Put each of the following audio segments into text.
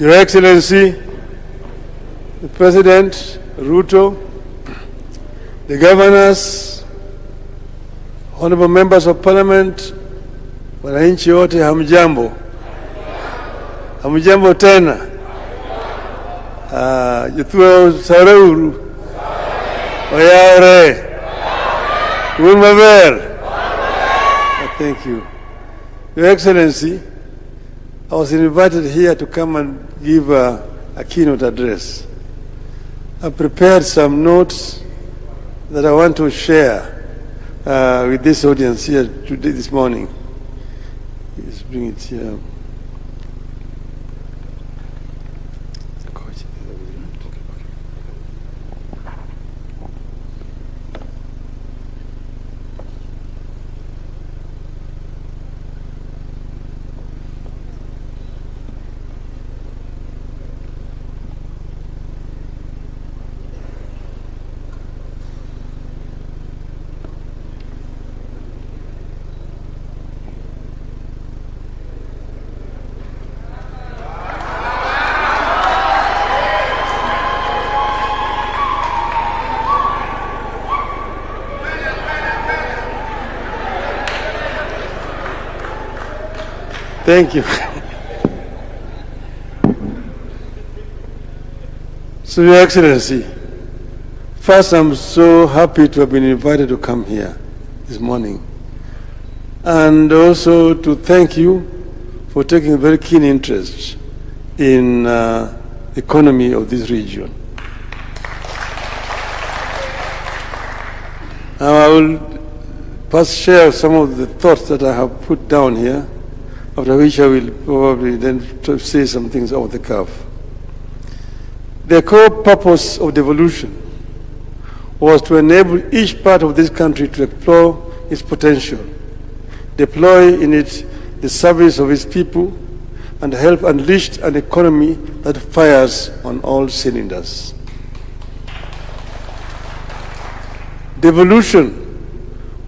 Your Excellency, the President, Ruto, the governors, honorable members of parliament, wananchi wote hamjambo. Hamjambo tena. Jituwa Sarauru. Oyaore. Ulmaver. Thank you. Your Excellency, I was invited here to come and give a keynote address. I prepared some notes that I want to share with this audience here today, this morning. Let's bring it here. Thank you. So, Your Excellency, first I'm so happy to have been invited to come here this morning, and also to thank you for taking a very keen interest in the economy of this region. Now I will first share some of the thoughts that I have put down here, after which I will probably then say some things off the cuff. The core purpose of devolution was to enable each part of this country to explore its potential, deploy in it the service of its people, and help unleash an economy that fires on all cylinders. Devolution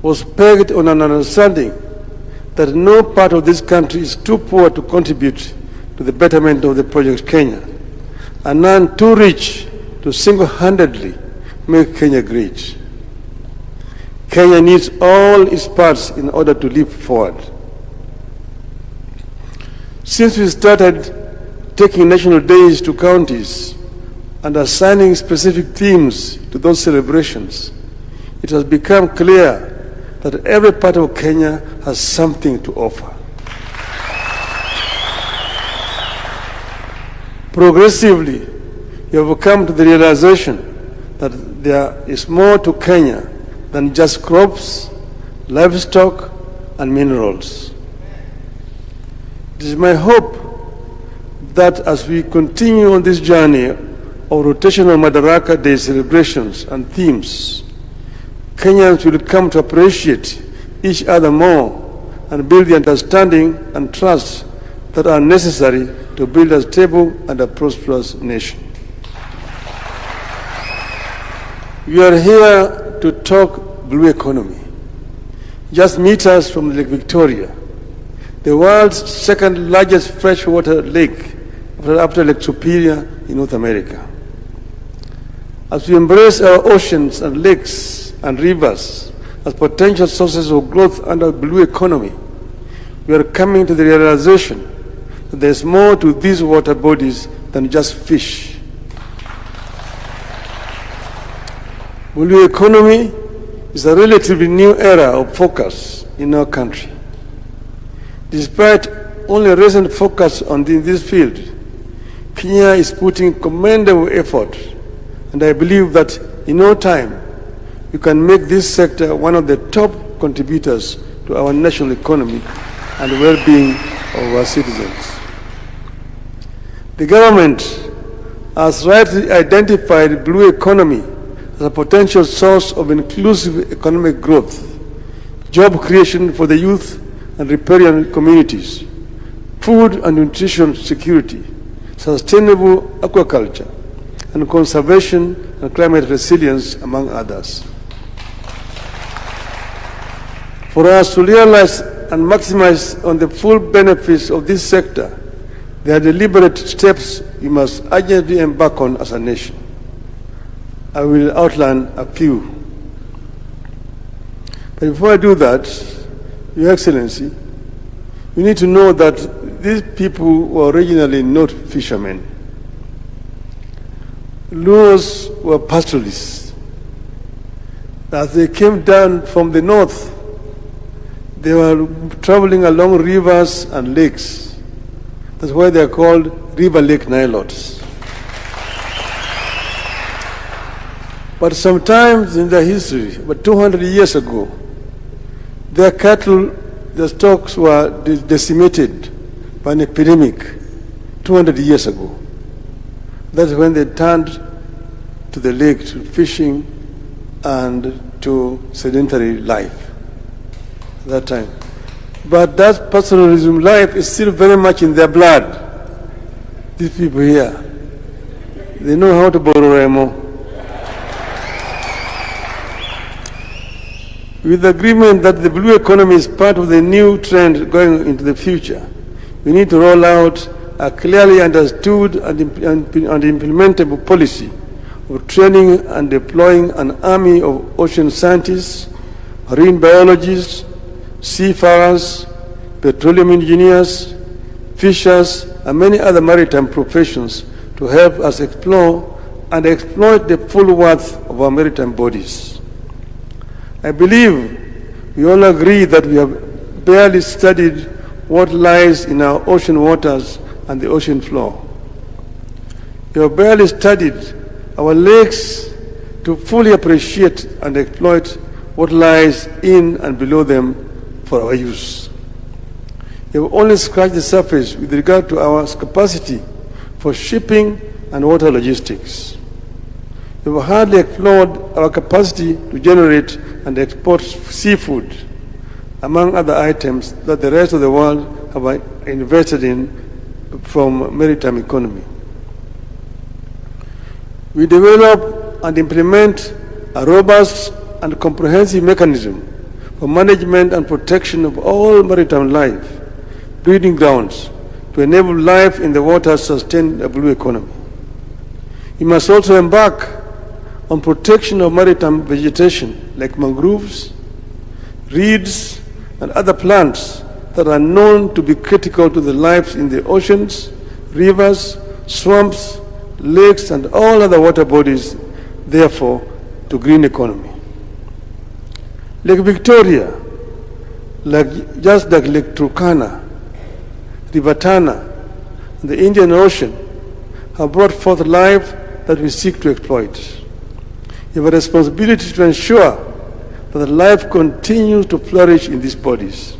was pegged on an understanding that no part of this country is too poor to contribute to the betterment of the Project Kenya, and none too rich to single-handedly make Kenya great. Kenya needs all its parts in order to leap forward. Since we started taking national days to counties and assigning specific themes to those celebrations, it has become clear that every part of Kenya has something to offer. Progressively, you have come to the realization that there is more to Kenya than just crops, livestock, and minerals. It is my hope that as we continue on this journey of rotational Madaraka Day celebrations and themes, Kenyans will come to appreciate each other more and build the understanding and trust that are necessary to build a stable and a prosperous nation. We are here to talk blue economy. Just meters from Lake Victoria, the world's second largest freshwater lake after Lake Superior in North America. As we embrace our oceans and lakes and rivers as potential sources of growth under blue economy, we are coming to the realization that there is more to these water bodies than just fish. Blue economy is a relatively new era of focus in our country. Despite only recent focus on this field, Kenya is putting commendable effort, and I believe that in no time we can make this sector one of the top contributors to our national economy and well-being of our citizens. The government has rightly identified blue economy as a potential source of inclusive economic growth, job creation for the youth and riparian communities, food and nutrition security, sustainable aquaculture, and conservation and climate resilience, among others. For us to realize and maximize on the full benefits of this sector, There are deliberate steps we must urgently embark on as a nation. I will outline a few. But before I do that, Your Excellency, you need to know that these people were originally not fishermen. Luos were pastoralists. As they came down from the north, they were traveling along rivers and lakes. That's why they are called river lake Nilotes. But sometimes in their history, about 200 years ago, their cattle, their stocks were decimated by an epidemic 200 years ago. That's when they turned to the lake, to fishing and to sedentary life at that time. But that pastoralism life is still very much in their blood. These people here, they know how to borrow Remo. With the agreement that the blue economy is part of the new trend going into the future, we need to roll out a clearly understood and implementable policy of training and deploying an army of ocean scientists, marine biologists, seafarers, petroleum engineers, fishers, and many other maritime professions to help us explore and exploit the full worth of our maritime bodies. I believe we all agree that we have barely studied what lies in our ocean waters and the ocean floor. We have barely studied our lakes to fully appreciate and exploit what lies in and below them for our use. We have only scratched the surface with regard to our capacity for shipping and water logistics. We have hardly explored our capacity to generate and export seafood, among other items that the rest of the world have invested in from maritime economy. We develop and implement a robust and comprehensive mechanism for management and protection of all maritime life, breeding grounds, to enable life in the water sustain a blue economy. We must also embark on protection of maritime vegetation like mangroves, reeds, and other plants that are known to be critical to the lives in the oceans, rivers, swamps, lakes, and all other water bodies, therefore, to green economy. Lake Victoria, just like Lake Turkana, River Tana, and the Indian Ocean, have brought forth life that we seek to exploit. We have a responsibility to ensure that life continues to flourish in these bodies.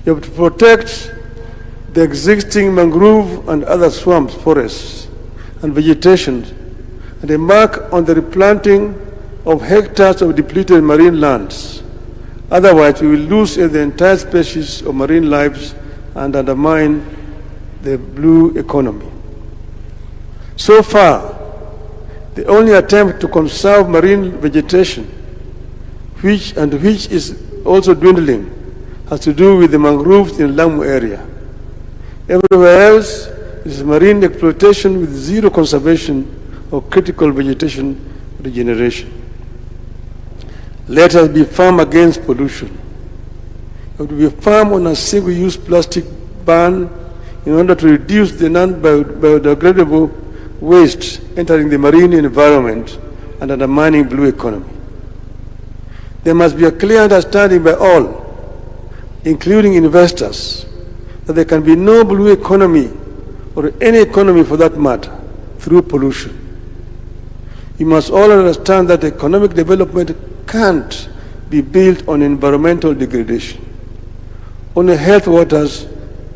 You have to protect the existing mangrove and other swamps, forests, and vegetation, and embark on the replanting of hectares of depleted marine lands. Otherwise, we will lose the entire species of marine lives and undermine the blue economy. So far, the only attempt to conserve marine vegetation, which is also dwindling, has to do with the mangroves in Lamu area. Everywhere else, it is marine exploitation with zero conservation of critical vegetation regeneration. Let us be firm against pollution. We have to be firm on a single-use plastic ban in order to reduce the non-biodegradable waste entering the marine environment and undermining blue economy. There must be a clear understanding by all, including investors, that there can be no blue economy, or any economy for that matter, through pollution. We must all understand that economic development can't be built on environmental degradation. Only healthy waters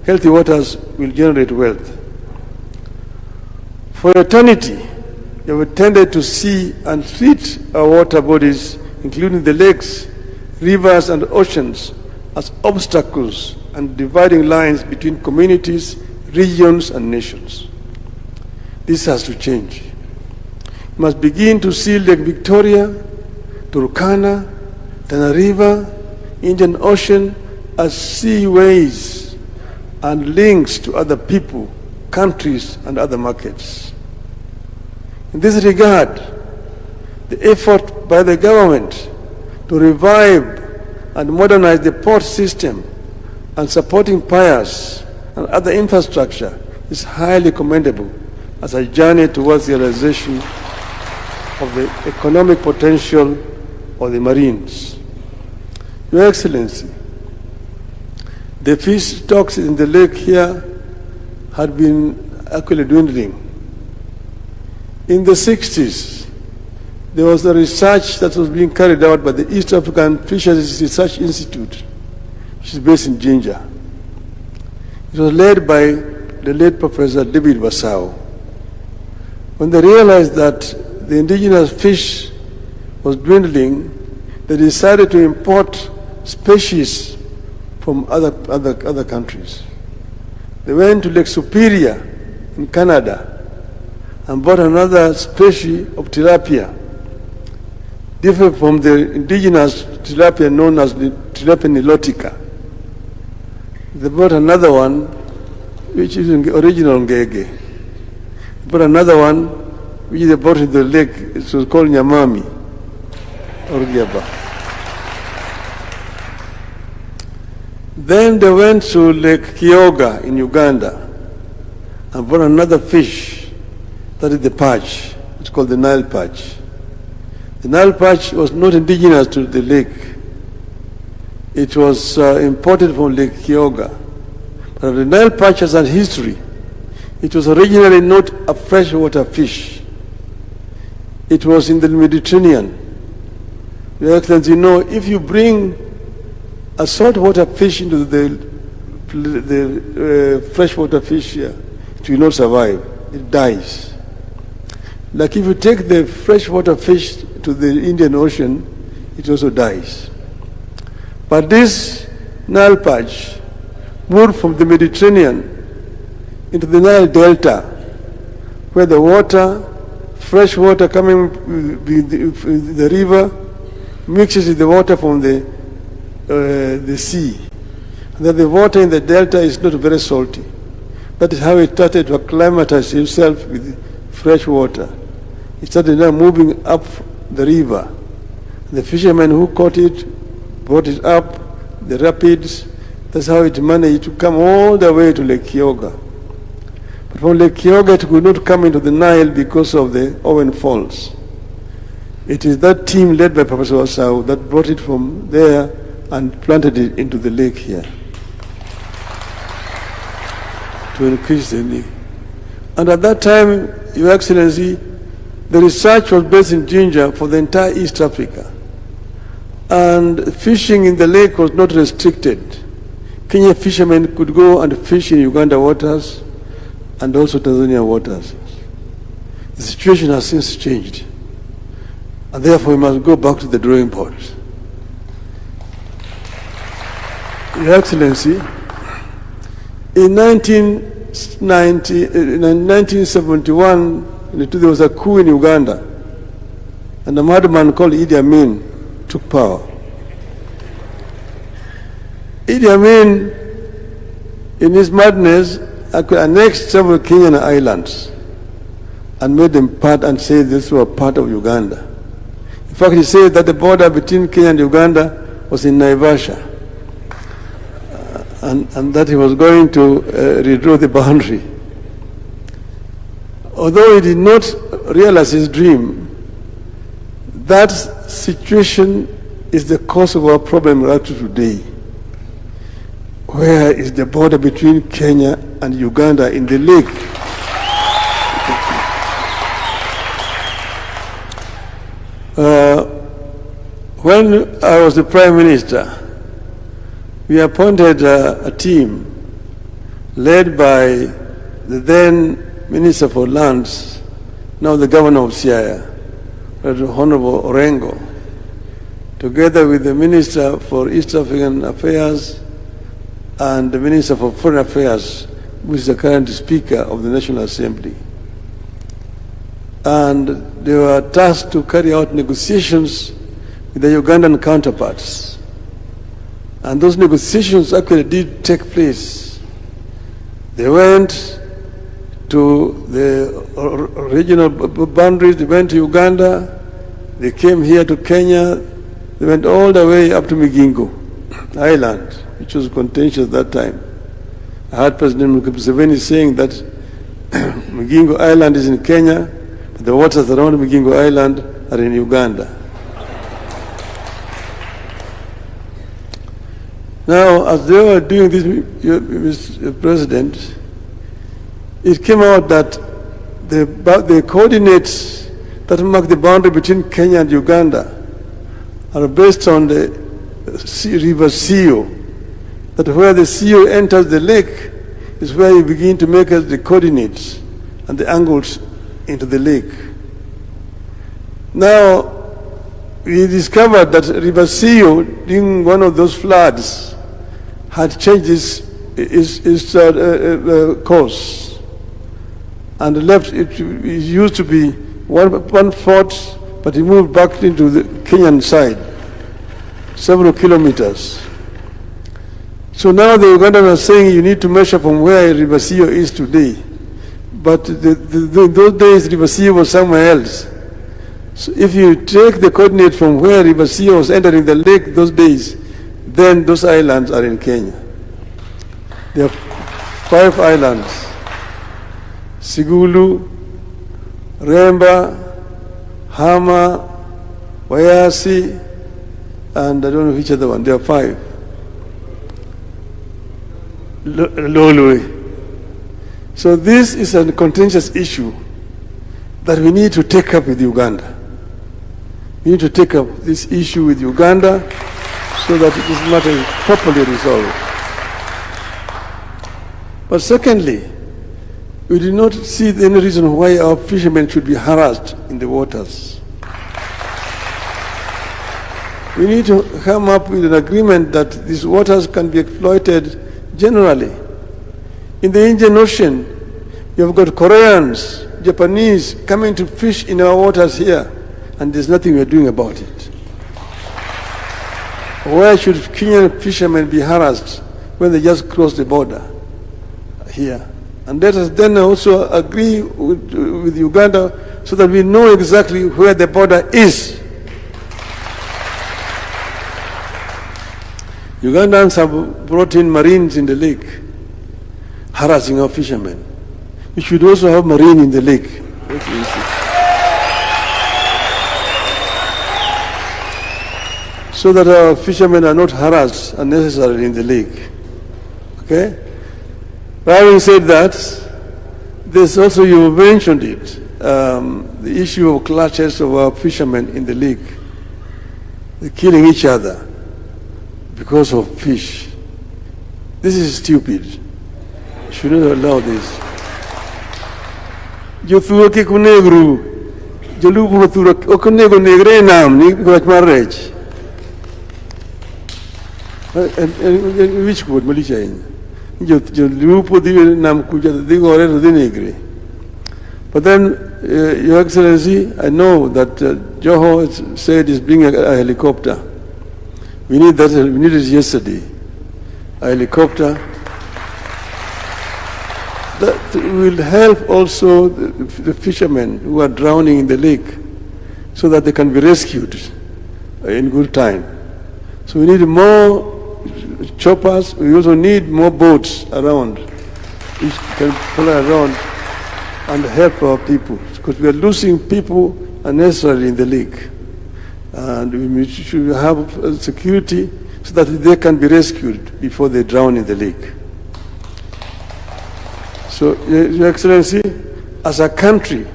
will generate wealth. For eternity, we have tended to see and treat our water bodies, including the lakes, rivers, and oceans, as obstacles and dividing lines between communities, regions, and nations. This has to change. We must begin to see Lake Victoria, Turkana, Tana River, Indian Ocean as seaways and links to other people, countries, and other markets. In this regard, the effort by the government to revive and modernize the port system and supporting piers and other infrastructure is highly commendable as a journey towards the realization of the economic potential of the Marines. Your Excellency, the fish stocks in the lake here had been actually dwindling. In the 60s, there was a research that was being carried out by the East African Fisheries Research Institute, which is based in Jinja. It was led by the late Professor David Basau. When they realized that the indigenous fish was dwindling, they decided to import species from other countries. They went to Lake Superior in Canada and bought another species of tilapia, different from the indigenous tilapia known as the tilapia nilotica. They bought another one, which is original ngege. They bought another one, which they brought in the lake. It was called nyamami, or giaba. Then they went to Lake Kyoga in Uganda and bought another fish, that is the perch. It's called the Nile perch. The Nile perch was not indigenous to the lake. It was imported from Lake Kyoga. But the Nile perch has a history. It was originally not a freshwater fish. It was in the Mediterranean. Your Excellency, you know, if you bring a saltwater fish into the freshwater fish here, it will not survive. It dies. Like if you take the freshwater fish to the Indian Ocean, it also dies. But this Nile perch moved from the Mediterranean into the Nile Delta, where the water, fresh water coming with the river, mixes with the water from the sea. And then the water in the delta is not very salty. That is how it started to acclimatize itself with fresh water. It started now moving up the river. The fishermen who caught it brought it up the rapids. That's how it managed to come all the way to Lake Kyoga. But from Lake Kyoga it could not come into the Nile because of the Owen Falls. It is that team led by Professor Wasau that brought it from there and planted it into the lake here to increase the lake. And at that time, Your Excellency, the research was based in Jinja for the entire East Africa. And fishing in the lake was not restricted. Kenyan fishermen could go and fish in Uganda waters and also Tanzania waters. The situation has since changed. And therefore we must go back to the drawing board. Your Excellency, in 1971, there was a coup in Uganda, and a madman called Idi Amin took power. Idi Amin, in his madness, annexed several Kenyan islands and made them part and said this were part of Uganda. In fact, he said that the border between Kenya and Uganda was in Naivasha, and that he was going to redraw the boundary. Although he did not realize his dream, that situation is the cause of our problem right to today. Where is the border between Kenya and Uganda in the lake? When I was the Prime Minister, we appointed a team led by the then Minister for Lands, now the Governor of Siaya, Honorable Orengo, together with the Minister for East African Affairs and the Minister for Foreign Affairs, who is the current Speaker of the National Assembly. And they were tasked to carry out negotiations with the Ugandan counterparts. And those negotiations actually did take place They went to the regional boundaries, they went to Uganda, they came here to Kenya, they went all the way up to Migingo Island, which was contentious at that time. I heard President Museveni saying that Migingo Island is in Kenya, but the waters around Migingo Island are in Uganda. Now, as they were doing this, Mr. President, it came out that the coordinates that mark the boundary between Kenya and Uganda are based on the river Sio. That where the Sio enters the lake is where you begin to make the coordinates and the angles into the lake. Now, we discovered that river Sio, during one of those floods, had changed its course and left it used to be one fourth, but it moved back into the Kenyan side, several kilometers. So now the Ugandans are saying you need to measure from where River Sio is today. But those days River Sio was somewhere else. So if you take the coordinate from where River Sio was entering the lake those days, then those islands are in Kenya. There are 5 islands: Sigulu, Remba, Hama, Wayasi, and I don't know which other one. There are 5. Lolwe. So this is a contentious issue that we need to take up with Uganda. We need to take up this issue with Uganda so that this matter is properly resolved. But secondly, we do not see any reason why our fishermen should be harassed in the waters. We need to come up with an agreement that these waters can be exploited generally. In the Indian Ocean, you've got Koreans, Japanese coming to fish in our waters here, and there's nothing we're doing about it. Why should Kenyan fishermen be harassed when they just cross the border here? And let us then also agree with Uganda so that we know exactly where the border is. Ugandans have brought in Marines in the lake, harassing our fishermen. We should also have Marine in the lake. So that our fishermen are not harassed unnecessarily in the lake. Okay? But having said that, there's also, you mentioned it, the issue of clashes of our fishermen in the lake. They're killing each other because of fish. This is stupid. You should not allow this. Jo thuro ke kunegru, jo lupo thuro okunego negre nam ni gwach marrech. Which word malicha in? Jo lupo di nam kuja di gore to di negre. But then, Your Excellency, I know that Joho said he's bringing a helicopter. We need that. We needed it yesterday. A helicopter that will help also the fishermen who are drowning in the lake, so that they can be rescued in good time. So we need more choppers. We also need more boats around, which can fly around and help our people, because we are losing people unnecessarily in the lake. And we should have security so that they can be rescued before they drown in the lake. So, Your Excellency, as a country,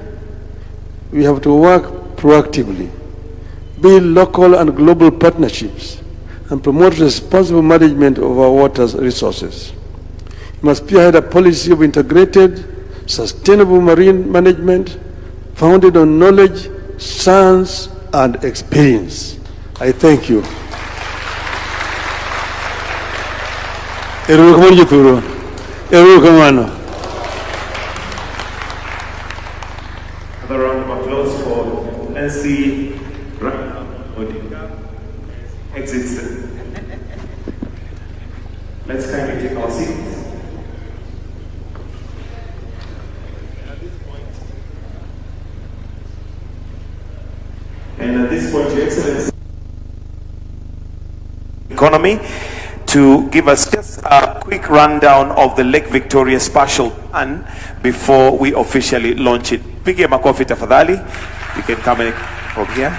we have to work proactively, build local and global partnerships, and promote responsible management of our water resources. We must spearhead a policy of integrated, sustainable marine management founded on knowledge, science, and experience. I thank you. Another round of applause for NC Odinga. Exits. Let's kindly take our seats. And at this point, Your Excellency, economy, to give us just a quick rundown of the Lake Victoria Spatial Plan before we officially launch it. Pigie makofi tafadhali. You can come in from here.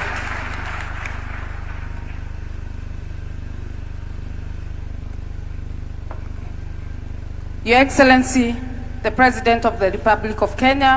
Your Excellency, the President of the Republic of Kenya,